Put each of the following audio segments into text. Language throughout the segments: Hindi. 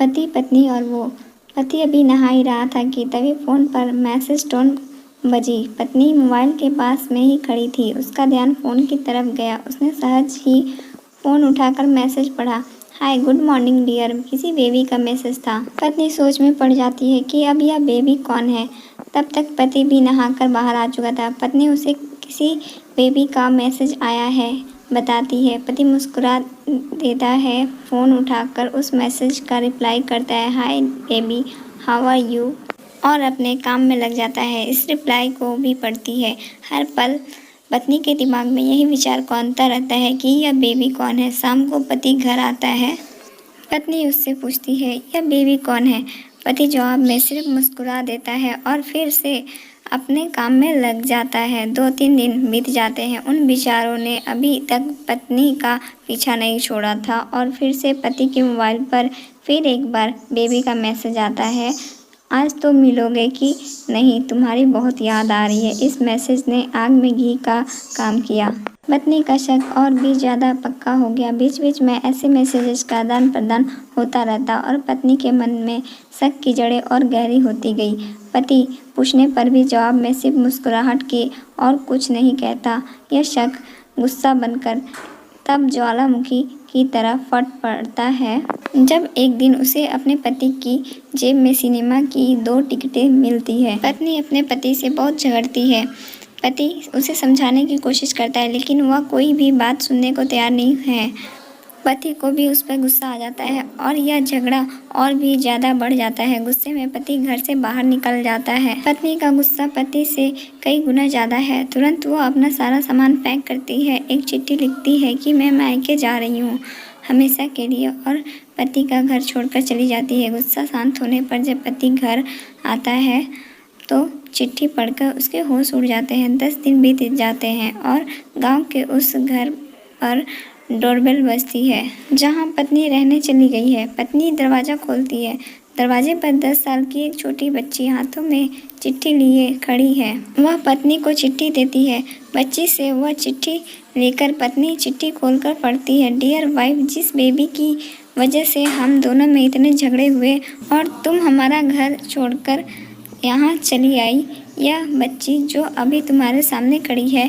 पति पत्नी और वो। पति अभी नहा ही रहा था कि तभी फ़ोन पर मैसेज टोन बजी। पत्नी मोबाइल के पास में ही खड़ी थी। उसका ध्यान फ़ोन की तरफ गया। उसने सहज ही फ़ोन उठाकर मैसेज पढ़ा। Hi good morning dear. किसी बेबी का मैसेज था। पत्नी सोच में पड़ जाती है कि अब यह बेबी कौन है। तब तक पति भी नहाकर बाहर आ चुका था। पत्नी उसे किसी बेबी का मैसेज आया है बताती है। पति मुस्कुरा देता है, फ़ोन उठाकर उस मैसेज का रिप्लाई करता है, hi baby how are you, और अपने काम में लग जाता है। इस रिप्लाई को भी पढ़ती है। हर पल पत्नी के दिमाग में यही विचार कौंधता रहता है कि यह बेबी कौन है। शाम को पति घर आता है। पत्नी उससे पूछती है, यह बेबी कौन है। पति जवाब में सिर्फ मुस्कुरा देता है और फिर से अपने काम में लग जाता है। 2-3 दिन बीत जाते हैं। उन बेचारों ने अभी तक पत्नी का पीछा नहीं छोड़ा था और फिर से पति के मोबाइल पर फिर एक बार बेबी का मैसेज आता है, आज तो मिलोगे कि नहीं, तुम्हारी बहुत याद आ रही है। इस मैसेज ने आग में घी का काम किया। पत्नी का शक और भी ज़्यादा पक्का हो गया। बीच बीच में ऐसे मैसेजेस का आदान प्रदान होता रहता और पत्नी के मन में शक की जड़ें और गहरी होती गई। पति पूछने पर भी जवाब में सिर्फ मुस्कुराहट के और कुछ नहीं कहता। यह शक गुस्सा बनकर तब ज्वालामुखी की तरह फट पड़ता है जब एक दिन उसे अपने पति की जेब में सिनेमा की 2 टिकटें मिलती है। पत्नी अपने पति से बहुत झगड़ती है। पति उसे समझाने की कोशिश करता है लेकिन वह कोई भी बात सुनने को तैयार नहीं है। पति को भी उस पर गुस्सा आ जाता है और यह झगड़ा और भी ज़्यादा बढ़ जाता है। गुस्से में पति घर से बाहर निकल जाता है। पत्नी का गुस्सा पति से कई गुना ज़्यादा है। तुरंत वो अपना सारा सामान पैक करती है, एक चिट्ठी लिखती है कि मैं मायके जा रही हूँ हमेशा के लिए, और पति का घर छोड़कर चली जाती है। गुस्सा शांत होने पर जब पति घर आता है तो चिट्ठी पढ़कर उसके होश उड़ जाते हैं। 10 दिन बीत जाते हैं और गाँव के उस घर पर डोरबेल बजती है जहां पत्नी रहने चली गई है। पत्नी दरवाज़ा खोलती है। दरवाजे पर 10 साल की एक छोटी बच्ची हाथों में चिट्ठी लिए खड़ी है। वह पत्नी को चिट्ठी देती है। बच्ची से वह चिट्ठी लेकर पत्नी चिट्ठी खोलकर पढ़ती है, डियर वाइफ, जिस बेबी की वजह से हम दोनों में इतने झगड़े हुए और तुम हमारा घर छोड़कर यहाँ चली आई, यह बच्ची जो अभी तुम्हारे सामने खड़ी है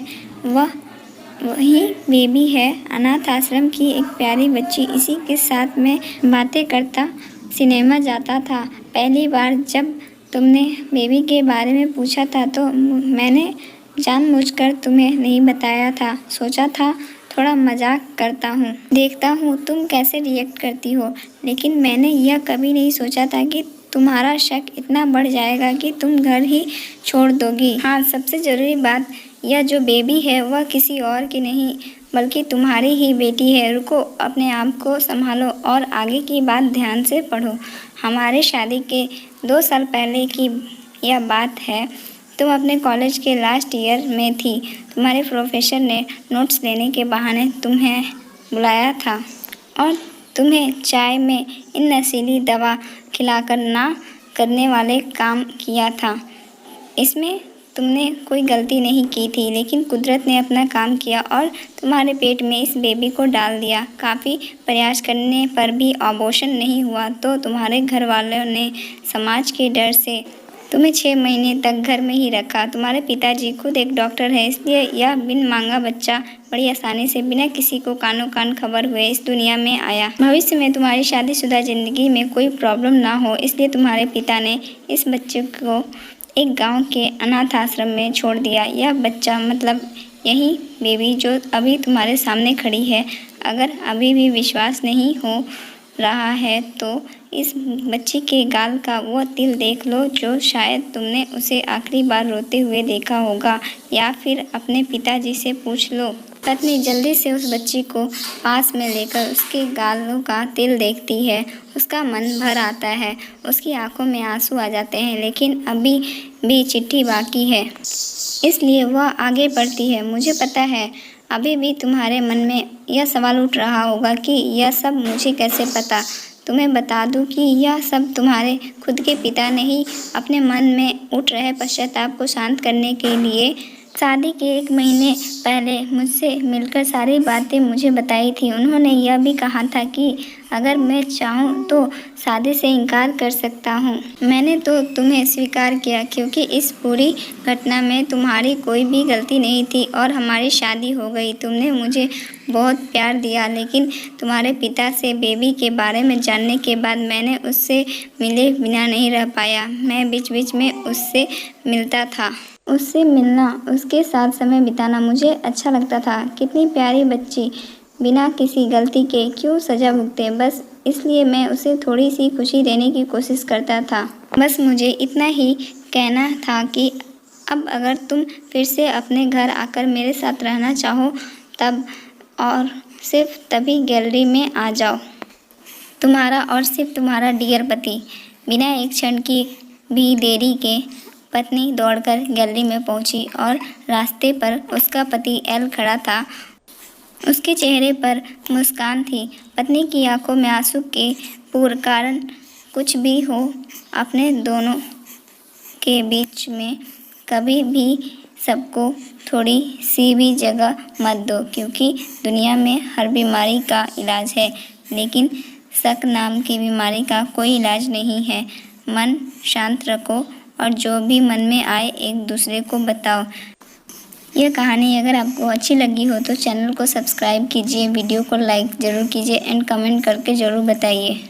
वही बेबी है। अनाथ आश्रम की एक प्यारी बच्ची। इसी के साथ में बातें करता सिनेमा जाता था। पहली बार जब तुमने बेबी के बारे में पूछा था तो मैंने जानबूझकर तुम्हें नहीं बताया था। सोचा था थोड़ा मजाक करता हूँ, देखता हूँ तुम कैसे रिएक्ट करती हो, लेकिन मैंने यह कभी नहीं सोचा था कि तुम्हारा शक इतना बढ़ जाएगा कि तुम घर ही छोड़ दोगी। हाँ, सबसे ज़रूरी बात, यह जो बेबी है वह किसी और की नहीं बल्कि तुम्हारी ही बेटी है। रुको, अपने आप को संभालो और आगे की बात ध्यान से पढ़ो। हमारे शादी के 2 साल पहले की यह बात है। तुम अपने कॉलेज के लास्ट ईयर में थी। तुम्हारे प्रोफेसर ने नोट्स लेने के बहाने तुम्हें बुलाया था और तुम्हें चाय में इन नशीली दवा खिलाकर ना करने वाले काम किया था। इसमें तुमने कोई गलती नहीं की थी, लेकिन कुदरत ने अपना काम किया और तुम्हारे पेट में इस बेबी को डाल दिया। काफ़ी प्रयास करने पर भी अबॉर्शन नहीं हुआ तो तुम्हारे घर वालों ने समाज के डर से तुम्हें 6 महीने तक घर में ही रखा। तुम्हारे पिताजी खुद एक डॉक्टर है, इसलिए यह बिन मांगा बच्चा बड़ी आसानी से बिना किसी को कानो कान खबर हुए इस दुनिया में आया। भविष्य में तुम्हारी शादीशुदा जिंदगी में कोई प्रॉब्लम ना हो, इसलिए तुम्हारे पिता ने इस बच्चे को एक गांव के अनाथ आश्रम में छोड़ दिया। यह बच्चा मतलब यही बेबी जो अभी तुम्हारे सामने खड़ी है। अगर अभी भी विश्वास नहीं हो रहा है तो इस बच्ची के गाल का वो तिल देख लो जो शायद तुमने उसे आखिरी बार रोते हुए देखा होगा, या फिर अपने पिताजी से पूछ लो। पत्नी जल्दी से उस बच्ची को पास में लेकर उसके गालों का तिल देखती है। उसका मन भर आता है, उसकी आंखों में आंसू आ जाते हैं, लेकिन अभी भी चिट्ठी बाकी है, इसलिए वह आगे बढ़ती है। मुझे पता है अभी भी तुम्हारे मन में यह सवाल उठ रहा होगा कि यह सब मुझे कैसे पता। तुम्हें बता दूं कि यह सब तुम्हारे खुद के पिता ने ही अपने मन में उठ रहे पश्चाताप को शांत करने के लिए शादी के 1 महीने पहले मुझसे मिलकर सारी बातें मुझे बताई थी। उन्होंने यह भी कहा था कि अगर मैं चाहूँ तो शादी से इनकार कर सकता हूँ। मैंने तो तुम्हें स्वीकार किया क्योंकि इस पूरी घटना में तुम्हारी कोई भी गलती नहीं थी और हमारी शादी हो गई। तुमने मुझे बहुत प्यार दिया, लेकिन तुम्हारे पिता से बेबी के बारे में जानने के बाद मैंने उससे मिले बिना नहीं रह पाया। मैं बीच-बीच में उससे मिलता था। उससे मिलना, उसके साथ समय बिताना मुझे अच्छा लगता था। कितनी प्यारी बच्ची, बिना किसी गलती के क्यों सज़ा भुगते, बस इसलिए मैं उसे थोड़ी सी खुशी देने की कोशिश करता था। बस मुझे इतना ही कहना था कि अब अगर तुम फिर से अपने घर आकर मेरे साथ रहना चाहो तब और सिर्फ तभी गैलरी में आ जाओ। तुम्हारा और सिर्फ तुम्हारा डियर पति। बिना एक क्षण की भी देरी के पत्नी दौड़कर गैलरी में पहुंची और रास्ते पर उसका पति एल खड़ा था। उसके चेहरे पर मुस्कान थी। पत्नी की आंखों में आंसू के पूर्ण कारण कुछ भी हो, अपने दोनों के बीच में कभी भी सबको थोड़ी सी भी जगह मत दो, क्योंकि दुनिया में हर बीमारी का इलाज है, लेकिन शक नाम की बीमारी का कोई इलाज नहीं है। मन शांत रखो और जो भी मन में आए एक दूसरे को बताओ। यह कहानी अगर आपको अच्छी लगी हो तो चैनल को सब्सक्राइब कीजिए, वीडियो को लाइक ज़रूर कीजिए एंड कमेंट करके ज़रूर बताइए।